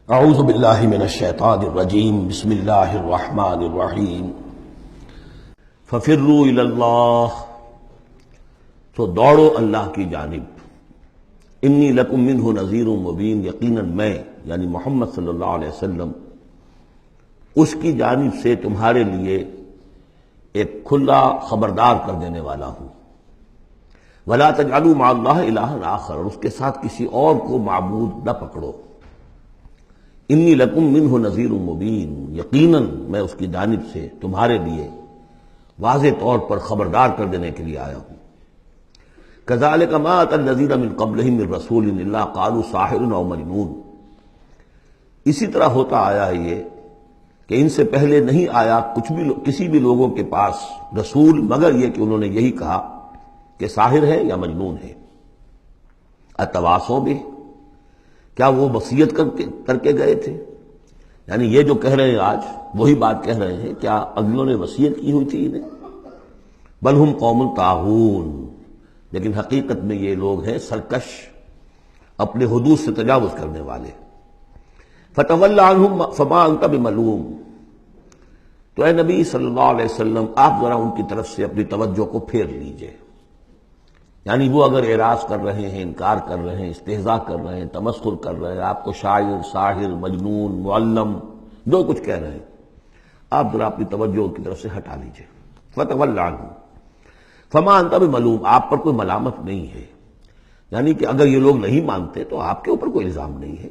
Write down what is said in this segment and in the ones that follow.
اعوذ باللہ من الشیطان الرجیم بسم اللہ الرحمن الرحیم ففروا الی اللہ، تو دوڑو اللہ کی جانب، انی لکم منہ نذیر مبین، یقیناً میں یعنی محمد صلی اللہ علیہ وسلم اس کی جانب سے تمہارے لیے ایک کھلا خبردار کر دینے والا ہوں۔ ولا تجعلوا مع اللہ الہا آخر، اور اس کے ساتھ کسی اور کو معبود نہ پکڑو۔ انی لکم منہ نذیر مبین، یقیناً میں اس کی جانب سے تمہارے لیے واضح طور پر خبردار کر دینے کے لیے آیا ہوں۔ کذالک ما اتى الذین من قبلہم من رسول الا قالوا ساحر او مجنون، اسی طرح ہوتا آیا ہے یہ کہ ان سے پہلے نہیں آیا کسی بھی لوگوں کے پاس رسول مگر یہ کہ انہوں نے یہی کہا کہ ساحر ہے یا مجنون ہے۔ اتواصوا بہ، کیا وہ وصیت کر کے گئے تھے؟ یعنی یہ جو کہہ رہے ہیں آج وہی بات کہہ رہے ہیں، کیا اگلوں نے وصیت کی ہوئی تھی انہیں؟ بل ہم قوم طاغون، لیکن حقیقت میں یہ لوگ ہیں سرکش، اپنے حدود سے تجاوز کرنے والے۔ فتول عنہم فما انت بملوم، تو اے نبی صلی اللہ علیہ وسلم آپ ذرا ان کی طرف سے اپنی توجہ کو پھیر لیجئے۔ یعنی وہ اگر اعراض کر رہے ہیں، انکار کر رہے ہیں، استہزاء کر رہے ہیں، تمسخر کر رہے ہیں، آپ کو شاعر، ساحر، مجنون، معلم جو کچھ کہہ رہے ہیں، آپ ذرا اپنی توجہ ان کی طرف سے ہٹا لیجئے۔ فتول عنہم فما انت بملوم، آپ پر کوئی ملامت نہیں ہے، یعنی کہ اگر یہ لوگ نہیں مانتے تو آپ کے اوپر کوئی الزام نہیں ہے۔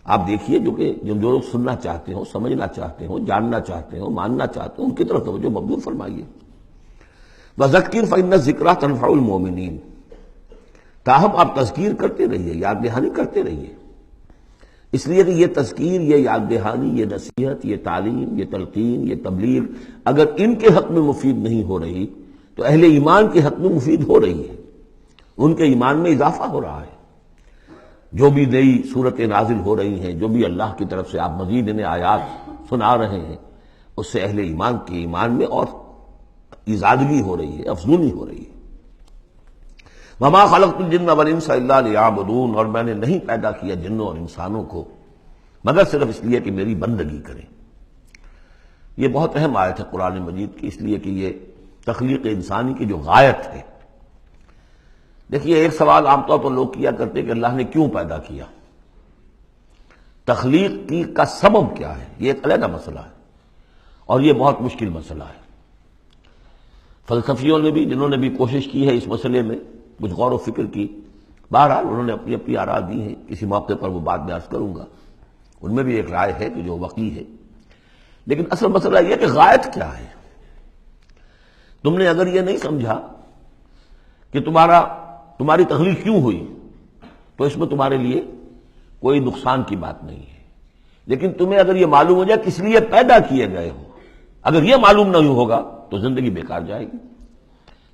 آپ دیکھیے جو لوگ سننا چاہتے ہو، سمجھنا چاہتے ہو، جاننا چاہتے ہو، ماننا چاہتے ہو، ان کی طرف توجہ مبذول فرمائیے۔ وذکر فإن الذکریٰ تنفع المؤمنین، تاہم آپ تذکیر کرتے رہیے، یاد دہانی کرتے رہیے، اس لیے کہ یہ تذکیر، یہ یاد دہانی، یہ نصیحت، یہ تعلیم، یہ تلقین، یہ تبلیغ اگر ان کے حق میں مفید نہیں ہو رہی تو اہل ایمان کے حق میں مفید ہو رہی ہے، ان کے ایمان میں اضافہ ہو رہا ہے۔ جو بھی نئی صورتیں نازل ہو رہی ہیں، جو بھی اللہ کی طرف سے آپ مزید انہیں آیات سنا رہے ہیں، اس سے اہل ایمان کے ایمان میں اور ازادگی ہو رہی ہے، افزونی ہو رہی ہے۔ وما خلقت الجن والانس الا لیعبدون، اور میں نے نہیں پیدا کیا جنوں اور انسانوں کو مگر صرف اس لیے کہ میری بندگی کریں۔ یہ بہت اہم آیت ہے قرآن مجید کی، اس لیے کہ یہ تخلیق انسانی کی جو غایت ہے۔ دیکھیے ایک سوال عام طور پر لوگ کیا کرتے کہ اللہ نے کیوں پیدا کیا، تخلیق کی کا سبب کیا ہے، یہ ایک علیحدہ مسئلہ ہے اور یہ بہت مشکل مسئلہ ہے۔ فلسفیوں نے بھی، جنہوں نے بھی کوشش کی ہے اس مسئلے میں کچھ غور و فکر کی، بہرحال انہوں نے اپنی اپنی آراء دی ہیں، کسی موقع پر وہ بات میں عرض کروں گا، ان میں بھی ایک رائے ہے کہ جو وقی ہے۔ لیکن اصل مسئلہ یہ کہ غایت کیا ہے۔ تم نے اگر یہ نہیں سمجھا کہ تمہاری تخلیق کیوں ہوئی تو اس میں تمہارے لیے کوئی نقصان کی بات نہیں ہے، لیکن تمہیں اگر یہ معلوم ہو جائے کس لیے پیدا کیے گئے ہو، اگر یہ معلوم نہیں ہوگا تو زندگی بیکار جائے گی۔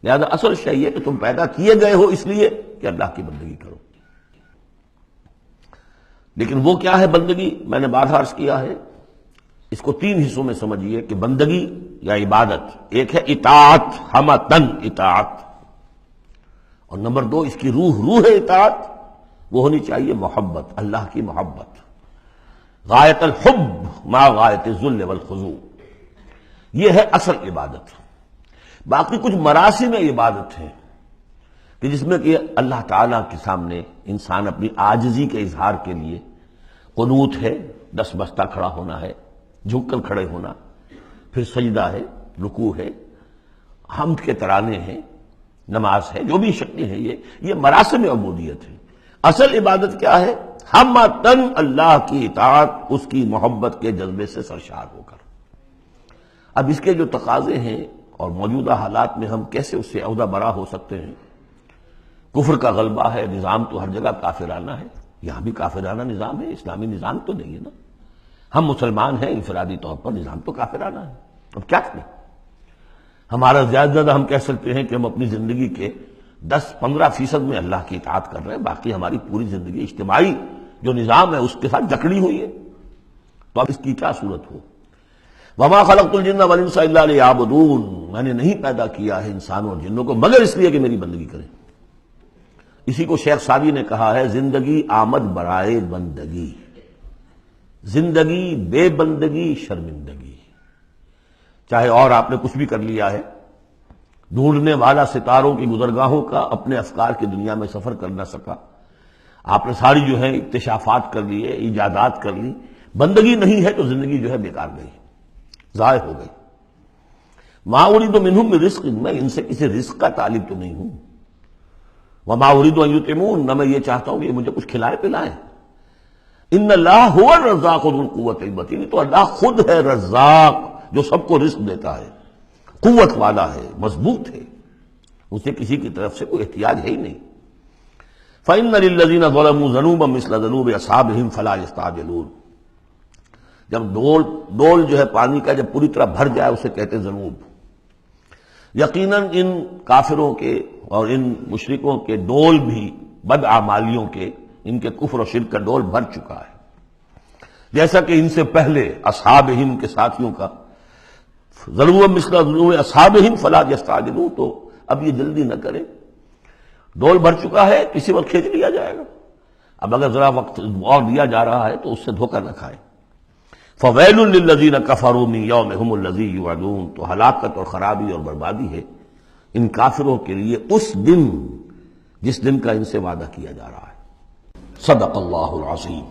لہذا اصل شے یہ کہ تم پیدا کیے گئے ہو اس لیے کہ اللہ کی بندگی کرو۔ لیکن وہ کیا ہے بندگی؟ میں نے بارہا عرض کیا ہے، اس کو تین حصوں میں سمجھیے کہ بندگی یا عبادت، ایک ہے اطاعت، ہمتن اطاعت، اور نمبر دو اس کی روح اطاعت، وہ ہونی چاہیے محبت، اللہ کی محبت، غایت الحب مع غایت الذل والخضوع، یہ ہے اصل عبادت۔ باقی کچھ مراسم عبادت ہیں کہ جس میں کہ اللہ تعالیٰ کے سامنے انسان اپنی عاجزی کے اظہار کے لیے قنوت ہے، دس بستہ کھڑا ہونا ہے، جھک کر کھڑے ہونا، پھر سجدہ ہے، رکوع ہے، حمد کے ترانے ہیں، نماز ہے، جو بھی شکلیں ہیں، یہ مراسم عبودیت ہے۔ اصل عبادت کیا ہے؟ ہمتن اللہ کی اطاعت، اس کی محبت کے جذبے سے سرشار ہو کر۔ اب اس کے جو تقاضے ہیں اور موجودہ حالات میں ہم کیسے اس سے عہدہ برا ہو سکتے ہیں؟ کفر کا غلبہ ہے، نظام تو ہر جگہ کافرانہ ہے، یہاں بھی کافرانہ نظام ہے، اسلامی نظام تو نہیں ہے نا۔ ہم مسلمان ہیں انفرادی طور پر، نظام تو کافرانہ ہے، اب کیا کریں؟ ہمارا زیادہ ہم کہہ سکتے ہیں کہ ہم اپنی زندگی کے 10-15% میں اللہ کی اطاعت کر رہے ہیں، باقی ہماری پوری زندگی اجتماعی جو نظام ہے اس کے ساتھ جکڑی ہوئی ہے، تو اب اس کی کیا صورت ہو؟ وما خلقت الجن والانس الا لیعبدون، میں نے نہیں پیدا کیا ہے انسانوں اور جنوں کو مگر اس لیے کہ میری بندگی کریں۔ اسی کو شیخ سعدی نے کہا ہے، زندگی آمد برائے بندگی، زندگی بے بندگی شرمندگی، چاہے اور آپ نے کچھ بھی کر لیا ہے، ڈھونڈنے والا ستاروں کی گزرگاہوں کا اپنے افکار کی دنیا میں سفر کر نہ سکا، آپ نے ساری جو ہے اکتشافات کر لیے، ایجادات کر لی، بندگی نہیں ہے تو زندگی جو ہے بیکار گئی، ضائع ہو گئی۔ ما اريد منهم من رزق، میں ان سے کسی رزق کا طالب تو نہیں ہوں، وما اريد ان يطعمون، نہ میں یہ چاہتا ہوں کہ یہ مجھے کچھ کھلائے پلائیں۔ ان اللہ هو الرزاق ذو القوة المتین، تو اللہ خود ہے رزاق جو سب کو رزق دیتا ہے، قوت والا ہے، مضبوط ہے، اسے کسی کی طرف سے کوئی احتیاج ہے ہی نہیں۔ فإن للذین ظلموا ذنوبا مثل ذنوب اصحابهم فلا يستعجلون، جب ڈول جو ہے پانی کا جب پوری طرح بھر جائے اسے کہتے ہیں ذنوب۔ یقیناً ان کافروں کے اور ان مشرکوں کے ڈول بھی بد اعمالیوں کے، ان کے کفر و شرک کا ڈول بھر چکا ہے، جیسا کہ ان سے پہلے اصحابہم کے ساتھیوں کا ذنوب مثل ذنوب اصحابہم فلا یستعجلون، تو اب یہ جلدی نہ کریں، ڈول بھر چکا ہے، کسی وقت کھینچ لیا جائے گا، اب اگر ذرا وقت اور دیا جا رہا ہے تو اس سے دھوکہ نہ کھائیں۔ فویل للذین کفروا من یومہم الذی یوعدون، تو ہلاکت اور خرابی اور بربادی ہے ان کافروں کے لیے اس دن جس دن کا ان سے وعدہ کیا جا رہا ہے۔ صدق اللہ العظیم۔